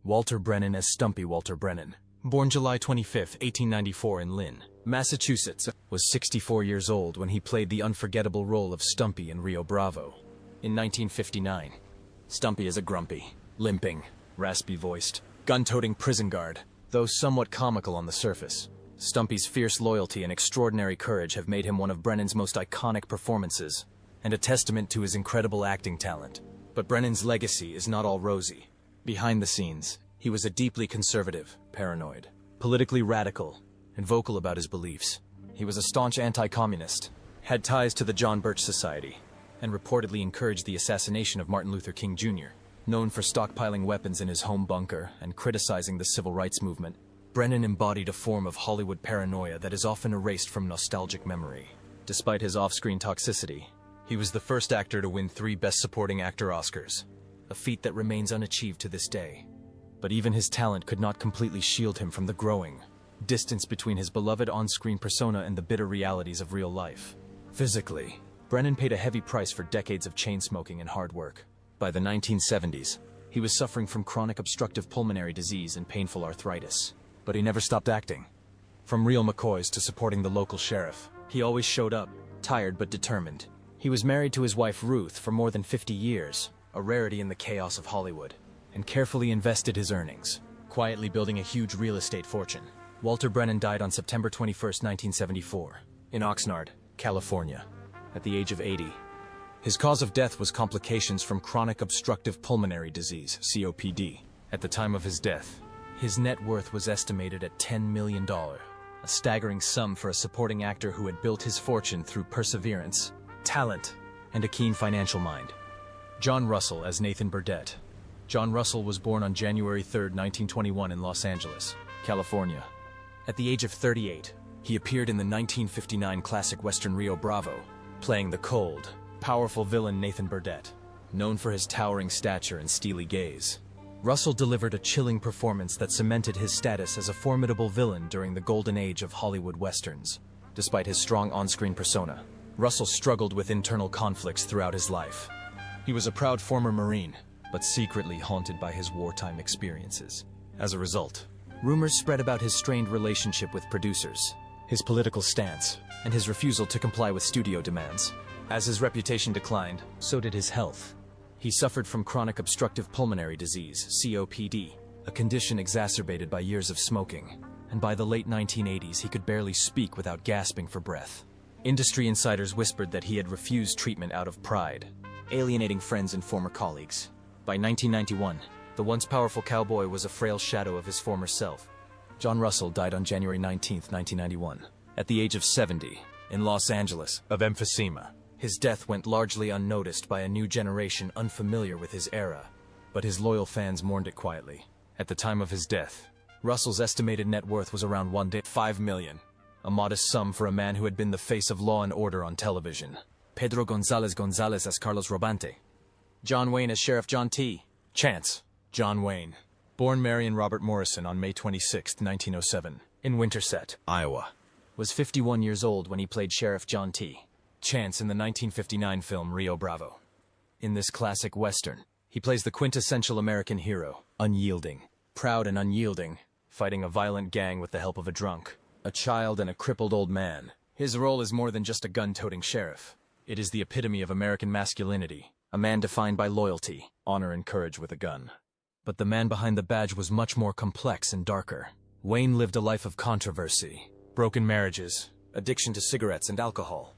Walter Brennan as Stumpy Walter Brennan, born July 25, 1894 in Lynn, Massachusetts, was 64 years old when he played the unforgettable role of Stumpy in Rio Bravo. In 1959, Stumpy is a grumpy, limping, raspy-voiced, gun-toting prison guard. Though somewhat comical on the surface, Stumpy's fierce loyalty and extraordinary courage have made him one of Brennan's most iconic performances, and a testament to his incredible acting talent. But Brennan's legacy is not all rosy. Behind the scenes, he was a deeply conservative, paranoid, politically radical, and vocal about his beliefs. He was a staunch anti-communist, had ties to the John Birch Society, and reportedly encouraged the assassination of Martin Luther King Jr. Known for stockpiling weapons in his home bunker and criticizing the civil rights movement, Brennan embodied a form of Hollywood paranoia that is often erased from nostalgic memory. Despite his off-screen toxicity, he was the first actor to win 3 Best Supporting Actor Oscars, a feat that remains unachieved to this day. But even his talent could not completely shield him from the growing distance between his beloved on-screen persona and the bitter realities of real life. Physically, Brennan paid a heavy price for decades of chain-smoking and hard work. By the 1970s, he was suffering from chronic obstructive pulmonary disease and painful arthritis. But he never stopped acting. From real McCoys to supporting the local sheriff, he always showed up, tired but determined. He was married to his wife Ruth for more than 50 years, a rarity in the chaos of Hollywood, and carefully invested his earnings, quietly building a huge real estate fortune. Walter Brennan died on September 21, 1974, in Oxnard, California, at the age of 80. His cause of death was complications from chronic obstructive pulmonary disease, COPD. At the time of his death, his net worth was estimated at $10 million, a staggering sum for a supporting actor who had built his fortune through perseverance, talent, and a keen financial mind. John Russell as Nathan Burdett. John Russell was born on January 3, 1921 in Los Angeles, California. At the age of 38, he appeared in the 1959 classic western Rio Bravo, playing the cold, powerful villain Nathan Burdett, known for his towering stature and steely gaze. Russell delivered a chilling performance that cemented his status as a formidable villain during the golden age of Hollywood westerns. Despite his strong on-screen persona, Russell struggled with internal conflicts throughout his life. He was a proud former Marine, but secretly haunted by his wartime experiences. As a result, rumors spread about his strained relationship with producers, his political stance, and his refusal to comply with studio demands. As his reputation declined, so did his health. He suffered from chronic obstructive pulmonary disease, COPD, a condition exacerbated by years of smoking, and by the late 1980s he could barely speak without gasping for breath. Industry insiders whispered that he had refused treatment out of pride, alienating friends and former colleagues. By 1991, the once powerful cowboy was a frail shadow of his former self. John Russell died on January 19, 1991, at the age of 70, in Los Angeles, of emphysema. His death went largely unnoticed by a new generation unfamiliar with his era, but his loyal fans mourned it quietly. At the time of his death, Russell's estimated net worth was around $1.5 million, a modest sum for a man who had been the face of law and order on television. Pedro González as Carlos Robante. John Wayne as Sheriff John T. Chance. John Wayne, born Mary and Robert Morrison on May 26, 1907, in Winterset, Iowa, was 51 years old when he played Sheriff John T. Chance in the 1959 film Rio Bravo. In this classic western, he plays the quintessential American hero, unyielding, proud and unyielding, fighting a violent gang with the help of a drunk, a child and a crippled old man. His role is more than just a gun-toting sheriff. It is the epitome of American masculinity, a man defined by loyalty, honor and courage with a gun. But the man behind the badge was much more complex and darker. Wayne lived a life of controversy, broken marriages, addiction to cigarettes and alcohol,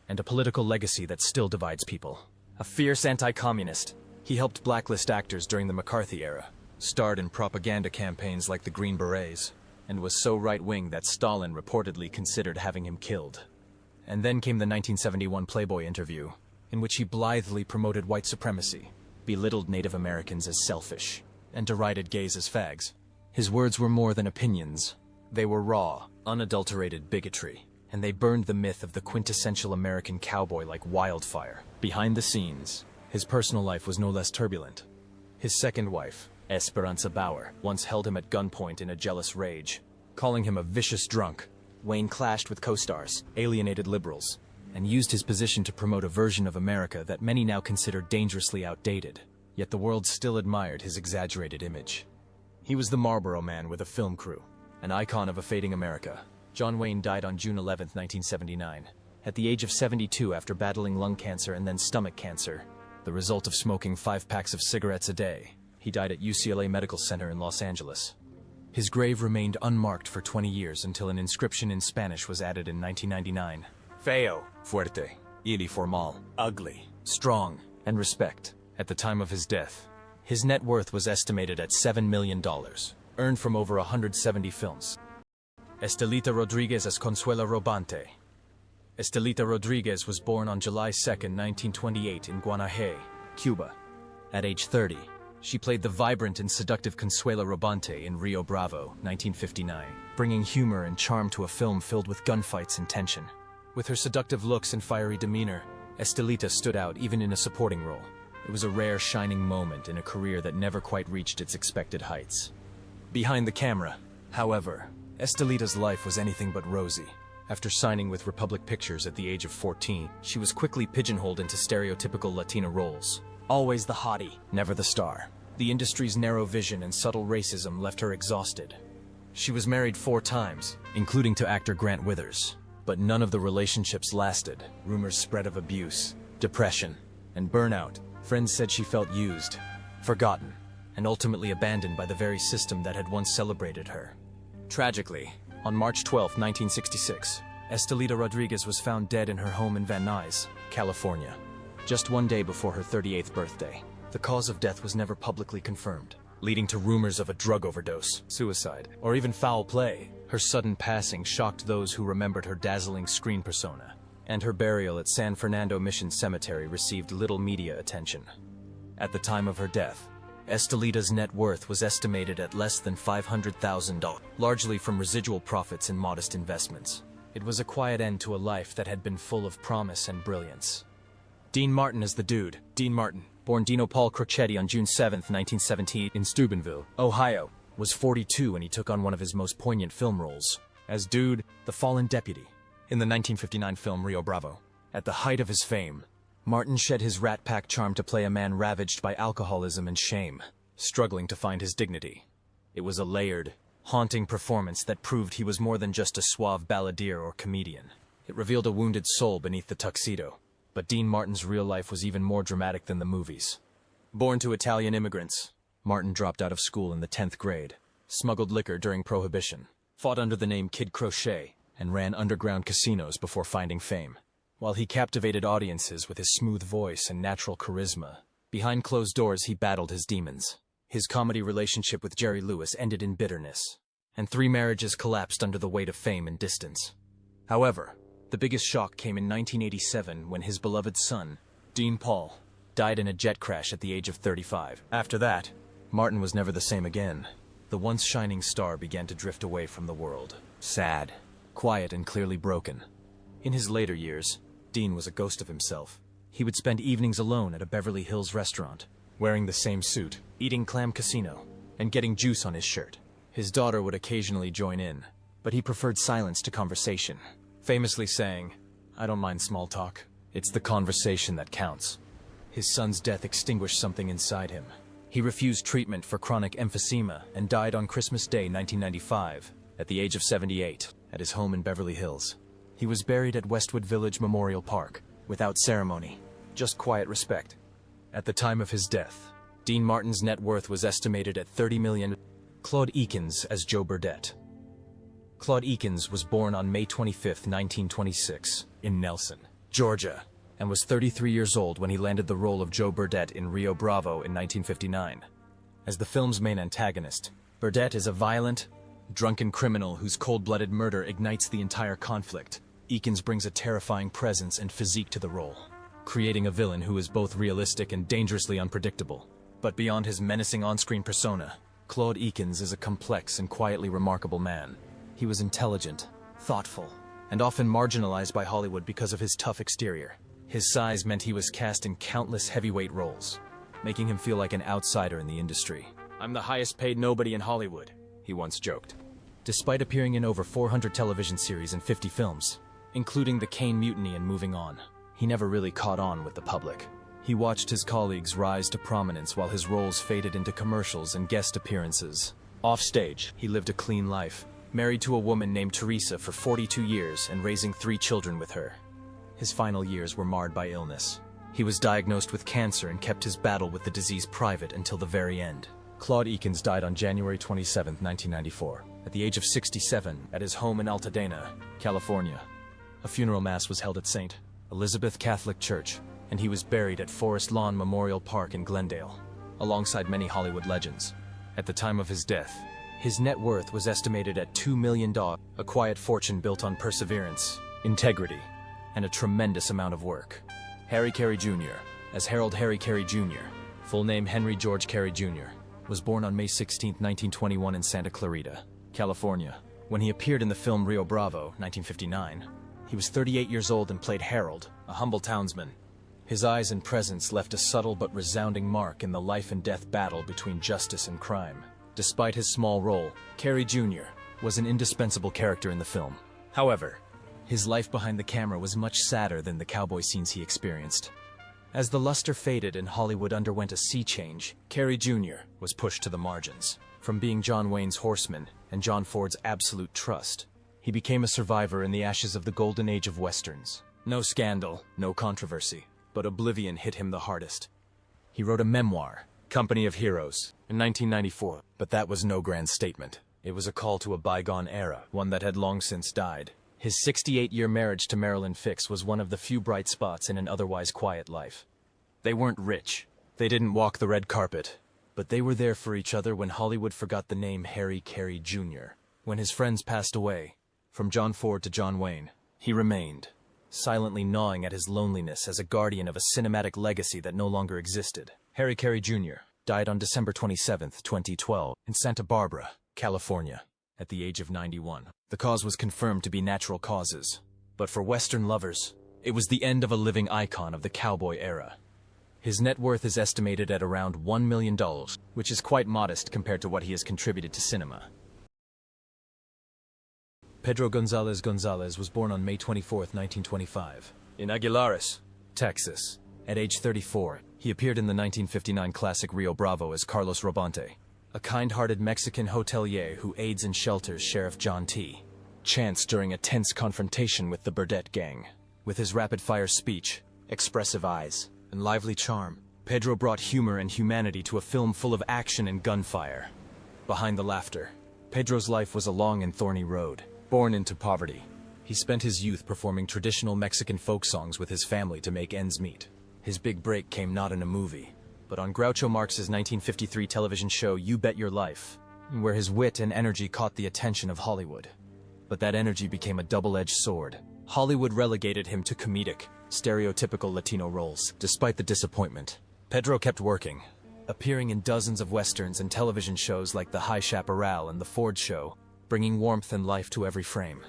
and a political legacy that still divides people. A fierce anti-communist, he helped blacklist actors during the McCarthy era, starred in propaganda campaigns like the Green Berets, and was so right-wing that Stalin reportedly considered having him killed. And then came the 1971 Playboy interview, in which he blithely promoted white supremacy, belittled Native Americans as selfish, and derided gays as fags. His words were more than opinions. They were raw, unadulterated bigotry, and they burned the myth of the quintessential American cowboy like wildfire. Behind the scenes, his personal life was no less turbulent. His second wife, Esperanza Bauer, once held him at gunpoint in a jealous rage, calling him a vicious drunk. Wayne clashed with co-stars, alienated liberals, and used his position to promote a version of America that many now consider dangerously outdated, yet the world still admired his exaggerated image. He was the Marlboro Man with a film crew, an icon of a fading America. John Wayne died on June 11, 1979, at the age of 72 after battling lung cancer and then stomach cancer, the result of smoking 5 packs of cigarettes a day. He died at UCLA Medical Center in Los Angeles. His grave remained unmarked for 20 years until an inscription in Spanish was added in 1999. Feo, fuerte, y formal, ugly, strong, and respect. At the time of his death, his net worth was estimated at $7 million, earned from over 170 films. Estelita Rodriguez as Consuela Robante. Estelita Rodriguez was born on July 2, 1928 in Guanaje, Cuba. At age 30, she played the vibrant and seductive Consuela Robante in Rio Bravo, 1959, bringing humor and charm to a film filled with gunfights and tension. With her seductive looks and fiery demeanor, Estelita stood out even in a supporting role. It was a rare shining moment in a career that never quite reached its expected heights. Behind the camera, however, Estelita's life was anything but rosy. After signing with Republic Pictures at the age of 14, she was quickly pigeonholed into stereotypical Latina roles. Always the hottie, never the star. The industry's narrow vision and subtle racism left her exhausted. She was married 4 times, including to actor Grant Withers, but none of the relationships lasted. Rumors spread of abuse, depression, and burnout. Friends said she felt used, forgotten, and ultimately abandoned by the very system that had once celebrated her. Tragically, on March 12, 1966, Estelita Rodriguez was found dead in her home in Van Nuys, California, just 1 day before her 38th birthday. The cause of death was never publicly confirmed, leading to rumors of a drug overdose, suicide, or even foul play. Her sudden passing shocked those who remembered her dazzling screen persona, and her burial at San Fernando Mission Cemetery received little media attention. At the time of her death, Estelita's net worth was estimated at less than $500,000, largely from residual profits and modest investments. It was a quiet end to a life that had been full of promise and brilliance. Dean Martin as the Dude. Dean Martin, born Dino Paul Crocetti on June 7, 1917 in Steubenville, Ohio, was 42 when he took on one of his most poignant film roles, as Dude, the fallen deputy, in the 1959 film Rio Bravo. At the height of his fame, Martin shed his Rat Pack charm to play a man ravaged by alcoholism and shame, struggling to find his dignity. It was a layered, haunting performance that proved he was more than just a suave balladeer or comedian. It revealed a wounded soul beneath the tuxedo. But Dean Martin's real life was even more dramatic than the movies. Born to Italian immigrants, Martin dropped out of school in the 10th grade, smuggled liquor during Prohibition, fought under the name Kid Crochet, and ran underground casinos before finding fame. While he captivated audiences with his smooth voice and natural charisma, behind closed doors he battled his demons. His comedy relationship with Jerry Lewis ended in bitterness, and 3 marriages collapsed under the weight of fame and distance. However, the biggest shock came in 1987 when his beloved son, Dean Paul, died in a jet crash at the age of 35. After that, Martin was never the same again. The once shining star began to drift away from the world, sad, quiet, and clearly broken. In his later years, Dean was a ghost of himself. He would spend evenings alone at a Beverly Hills restaurant, wearing the same suit, eating clam casino, and getting juice on his shirt. His daughter would occasionally join in, but he preferred silence to conversation, famously saying, "I don't mind small talk. It's the conversation that counts." His son's death extinguished something inside him. He refused treatment for chronic emphysema and died on Christmas Day 1995, at the age of 78, at his home in Beverly Hills. He was buried at Westwood Village Memorial Park, without ceremony, just quiet respect. At the time of his death, Dean Martin's net worth was estimated at $30 million. Claude Eakins as Joe Burdett. Claude Eakins was born on May 25, 1926, in Nelson, Georgia, and was 33 years old when he landed the role of Joe Burdett in Rio Bravo in 1959. As the film's main antagonist, Burdett is a violent, drunken criminal whose cold-blooded murder ignites the entire conflict. Eakins brings a terrifying presence and physique to the role, creating a villain who is both realistic and dangerously unpredictable. But beyond his menacing on-screen persona, Claude Eakins is a complex and quietly remarkable man. He was intelligent, thoughtful, and often marginalized by Hollywood because of his tough exterior. His size meant he was cast in countless heavyweight roles, making him feel like an outsider in the industry. "I'm the highest paid nobody in Hollywood," he once joked. Despite appearing in over 400 television series and 50 films, including The Caine Mutiny and Moving On, he never really caught on with the public. He watched his colleagues rise to prominence while his roles faded into commercials and guest appearances. Offstage, he lived a clean life, married to a woman named Teresa for 42 years and raising 3 children with her. His final years were marred by illness. He was diagnosed with cancer and kept his battle with the disease private until the very end. Claude Eakins died on January 27, 1994, at the age of 67, at his home in Altadena, California. A funeral mass was held at St. Elizabeth Catholic Church, and he was buried at Forest Lawn Memorial Park in Glendale, alongside many Hollywood legends. At the time of his death, his net worth was estimated at $2 million, a quiet fortune built on perseverance, integrity, and a tremendous amount of work. Harry Carey Jr., as Harold Harry Carey Jr., full name Henry George Carey Jr., was born on May 16, 1921 in Santa Clarita, California. When he appeared in the film Rio Bravo, 1959, he was 38 years old and played Harold, a humble townsman. His eyes and presence left a subtle but resounding mark in the life and death battle between justice and crime. Despite his small role, Carey Jr. was an indispensable character in the film. However, his life behind the camera was much sadder than the cowboy scenes he experienced. As the luster faded and Hollywood underwent a sea change, Carey Jr. was pushed to the margins. From being John Wayne's horseman and John Ford's absolute trust, he became a survivor in the ashes of the golden age of westerns. No scandal, no controversy, but oblivion hit him the hardest. He wrote a memoir, Company of Heroes, in 1994, but that was no grand statement. It was a call to a bygone era, one that had long since died. His 68-year marriage to Marilyn Fix was one of the few bright spots in an otherwise quiet life. They weren't rich. They didn't walk the red carpet. But they were there for each other when Hollywood forgot the name Harry Carey Jr. When his friends passed away, from John Ford to John Wayne, he remained, silently gnawing at his loneliness as a guardian of a cinematic legacy that no longer existed. Harry Carey Jr. died on December 27, 2012, in Santa Barbara, California, at the age of 91. The cause was confirmed to be natural causes, but for Western lovers, it was the end of a living icon of the cowboy era. His net worth is estimated at around $1 million, which is quite modest compared to what he has contributed to cinema. Pedro González González was born on May 24, 1925, in Aguilares, Texas. At age 34, he appeared in the 1959 classic Rio Bravo as Carlos Robante, a kind-hearted Mexican hotelier who aids and shelters Sheriff John T. Chance during a tense confrontation with the Burdett gang. With his rapid-fire speech, expressive eyes, and lively charm, Pedro brought humor and humanity to a film full of action and gunfire. Behind the laughter, Pedro's life was a long and thorny road. Born into poverty, he spent his youth performing traditional Mexican folk songs with his family to make ends meet. His big break came not in a movie, but on Groucho Marx's 1953 television show You Bet Your Life, where his wit and energy caught the attention of Hollywood. But that energy became a double-edged sword. Hollywood relegated him to comedic, stereotypical Latino roles. Despite the disappointment, Pedro kept working, appearing in dozens of westerns and television shows like The High Chaparral and The Ford Show, bringing warmth and life to every frame.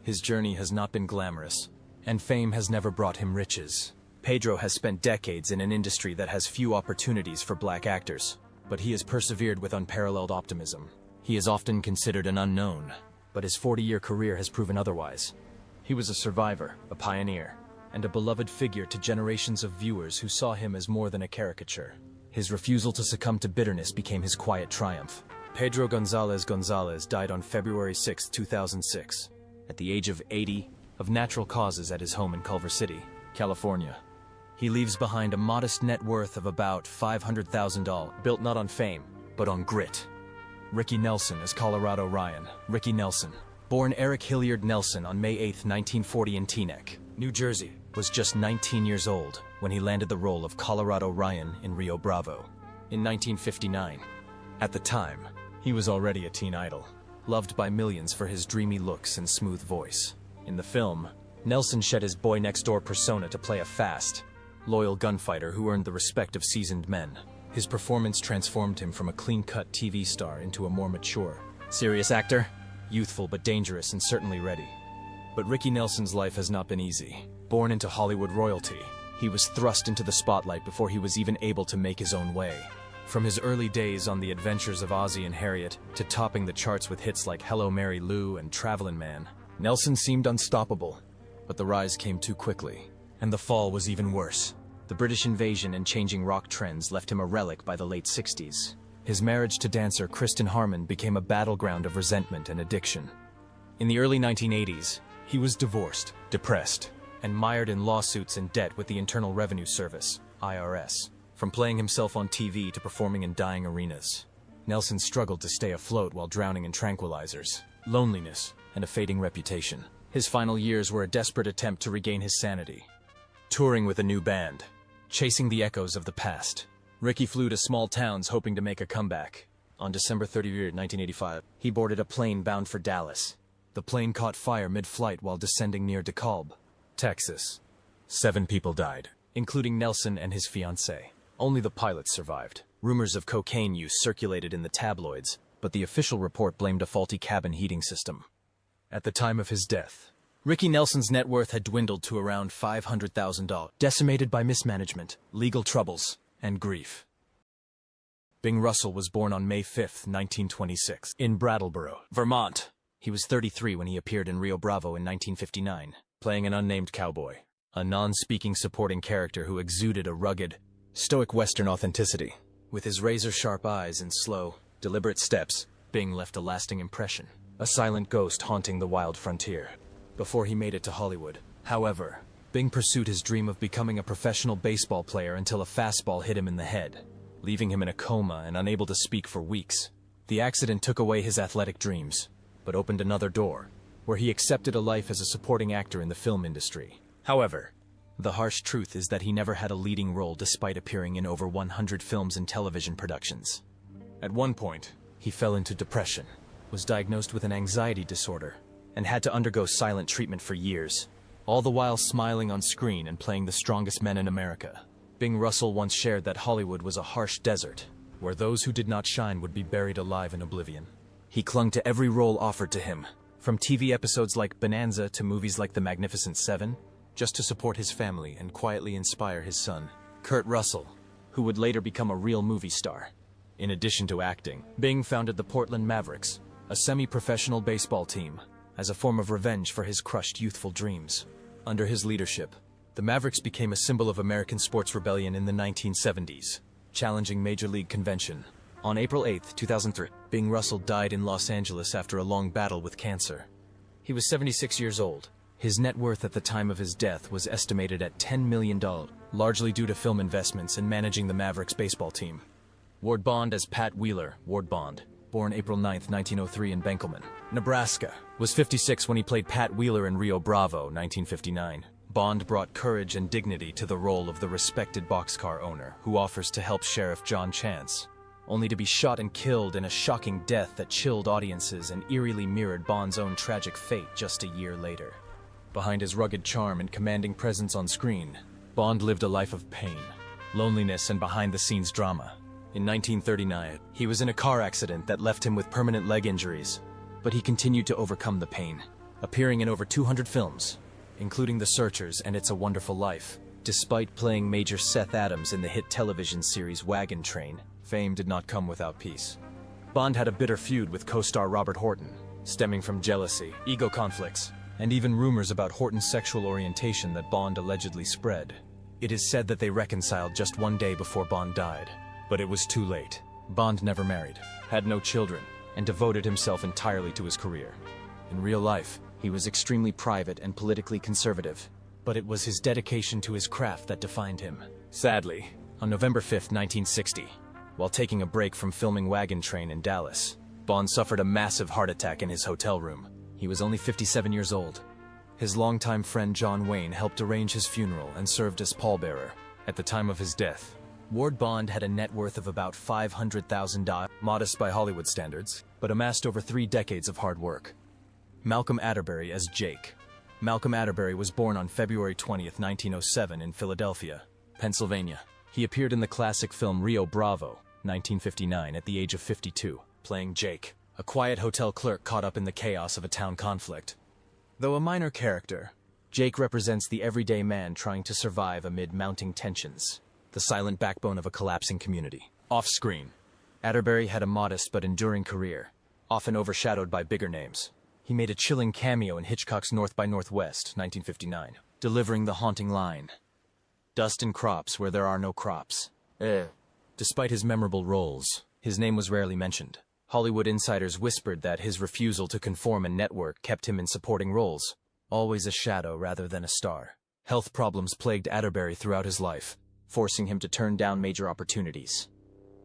His journey has not been glamorous, and fame has never brought him riches. Pedro has spent decades in an industry that has few opportunities for black actors, but he has persevered with unparalleled optimism. He is often considered an unknown, but his 40-year career has proven otherwise. He was a survivor, a pioneer, and a beloved figure to generations of viewers who saw him as more than a caricature. His refusal to succumb to bitterness became his quiet triumph. Pedro González González died on February 6, 2006, at the age of 80, of natural causes at his home in Culver City, California. He leaves behind a modest net worth of about $500,000, built not on fame, but on grit. Ricky Nelson is Colorado Ryan. Ricky Nelson, born Eric Hilliard Nelson on May 8, 1940 in Teaneck, New Jersey, was just 19 years old when he landed the role of Colorado Ryan in Rio Bravo in 1959. At the time, he was already a teen idol, loved by millions for his dreamy looks and smooth voice. In the film, Nelson shed his boy-next-door persona to play a fast, loyal gunfighter who earned the respect of seasoned men. His performance transformed him from a clean-cut TV star into a more mature, serious actor, youthful but dangerous and certainly ready. But Ricky Nelson's life has not been easy. Born into Hollywood royalty, he was thrust into the spotlight before he was even able to make his own way. From his early days on The Adventures of Ozzie and Harriet to topping the charts with hits like Hello Mary Lou and Travelin' Man, Nelson seemed unstoppable. But the rise came too quickly, and the fall was even worse. The British invasion and changing rock trends left him a relic by the late 60s. His marriage to dancer Kristen Harmon became a battleground of resentment and addiction. In the early 1980s, he was divorced, depressed, and mired in lawsuits and debt with the Internal Revenue Service, IRS. From playing himself on TV to performing in dying arenas, Nelson struggled to stay afloat while drowning in tranquilizers, loneliness, and a fading reputation. His final years were a desperate attempt to regain his sanity. Touring with a new band, chasing the echoes of the past, Ricky flew to small towns hoping to make a comeback. On December 30, 1985, he boarded a plane bound for Dallas. The plane caught fire mid-flight while descending near DeKalb, Texas. 7 people died, including Nelson and his fiancée. Only the pilot survived. Rumors of cocaine use circulated in the tabloids, but the official report blamed a faulty cabin heating system. At the time of his death, Ricky Nelson's net worth had dwindled to around $500,000, decimated by mismanagement, legal troubles, and grief. Bing Russell was born on May 5, 1926, in Brattleboro, Vermont. He was 33 when he appeared in Rio Bravo in 1959, playing an unnamed cowboy, a non-speaking supporting character who exuded a rugged, stoic Western authenticity. With his razor-sharp eyes and slow, deliberate steps, Bing left a lasting impression, a silent ghost haunting the wild frontier. Before he made it to Hollywood, however, Bing pursued his dream of becoming a professional baseball player until a fastball hit him in the head, leaving him in a coma and unable to speak for weeks. The accident took away his athletic dreams, but opened another door, where he accepted a life as a supporting actor in the film industry. However, the harsh truth is that he never had a leading role despite appearing in over 100 films and television productions. At one point, he fell into depression, was diagnosed with an anxiety disorder, and had to undergo silent treatment for years, all the while smiling on screen and playing the strongest men in America. Bing Russell once shared that Hollywood was a harsh desert, where those who did not shine would be buried alive in oblivion. He clung to every role offered to him, from TV episodes like Bonanza to movies like The Magnificent Seven, just to support his family and quietly inspire his son, Kurt Russell, who would later become a real movie star. In addition to acting, Bing founded the Portland Mavericks, a semi-professional baseball team, as a form of revenge for his crushed youthful dreams. Under his leadership, the Mavericks became a symbol of American sports rebellion in the 1970s, challenging Major League convention. On April 8, 2003, Bing Russell died in Los Angeles after a long battle with cancer. He was 76 years old. His net worth at the time of his death was estimated at $10 million, largely due to film investments and managing the Mavericks baseball team. Ward Bond as Pat Wheeler, Ward Bond, born April 9, 1903 in Benkelman, Nebraska, was 56 when he played Pat Wheeler in Rio Bravo, 1959. Bond brought courage and dignity to the role of the respected boxcar owner who offers to help Sheriff John Chance, only to be shot and killed in a shocking death that chilled audiences and eerily mirrored Bond's own tragic fate just a year later. Behind his rugged charm and commanding presence on screen, Bond lived a life of pain, loneliness, and behind-the-scenes drama. In 1939, he was in a car accident that left him with permanent leg injuries, but he continued to overcome the pain, appearing in over 200 films, including The Searchers and It's a Wonderful Life. Despite playing Major Seth Adams in the hit television series Wagon Train, fame did not come without peace. Bond had a bitter feud with co-star Robert Horton, stemming from jealousy, ego conflicts, and even rumors about Horton's sexual orientation that Bond allegedly spread. It is said that they reconciled just one day before Bond died, but it was too late. Bond never married, had no children, and devoted himself entirely to his career. In real life, he was extremely private and politically conservative, but it was his dedication to his craft that defined him. Sadly, on November 5, 1960, while taking a break from filming Wagon Train in Dallas, Bond suffered a massive heart attack in his hotel room. He was only 57 years old. His longtime friend John Wayne helped arrange his funeral and served as pallbearer. At the time of his death, Ward Bond had a net worth of about $500,000, modest by Hollywood standards, but amassed over 3 decades of hard work. Malcolm Atterbury as Jake. Malcolm Atterbury was born on February 20, 1907 in Philadelphia, Pennsylvania. He appeared in the classic film Rio Bravo, 1959, at the age of 52, playing Jake, a quiet hotel clerk caught up in the chaos of a town conflict. Though a minor character, Jake represents the everyday man trying to survive amid mounting tensions, the silent backbone of a collapsing community. Off-screen, Atterbury had a modest but enduring career, often overshadowed by bigger names. He made a chilling cameo in Hitchcock's North by Northwest, 1959, delivering the haunting line, "Dust and crops where there are no crops." Despite his memorable roles, His name was rarely mentioned. Hollywood insiders whispered that his refusal to conform and network kept him in supporting roles, always a shadow rather than a star. Health problems plagued Atterbury throughout his life, forcing him to turn down major opportunities.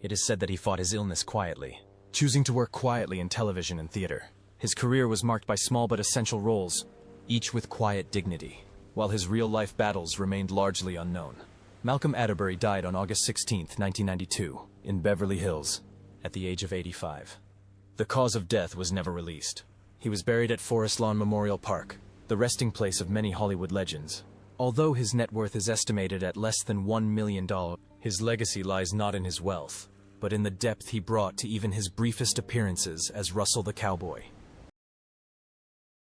It is said that he fought his illness quietly, choosing to work quietly in television and theater. His career was marked by small but essential roles, each with quiet dignity, while his real-life battles remained largely unknown. Malcolm Atterbury died on August 16, 1992, in Beverly Hills, at the age of 85. The cause of death was never released. He was buried at Forest Lawn Memorial Park, the resting place of many Hollywood legends. Although his net worth is estimated at less than $1 million, his legacy lies not in his wealth, but in the depth he brought to even his briefest appearances as Russell the Cowboy.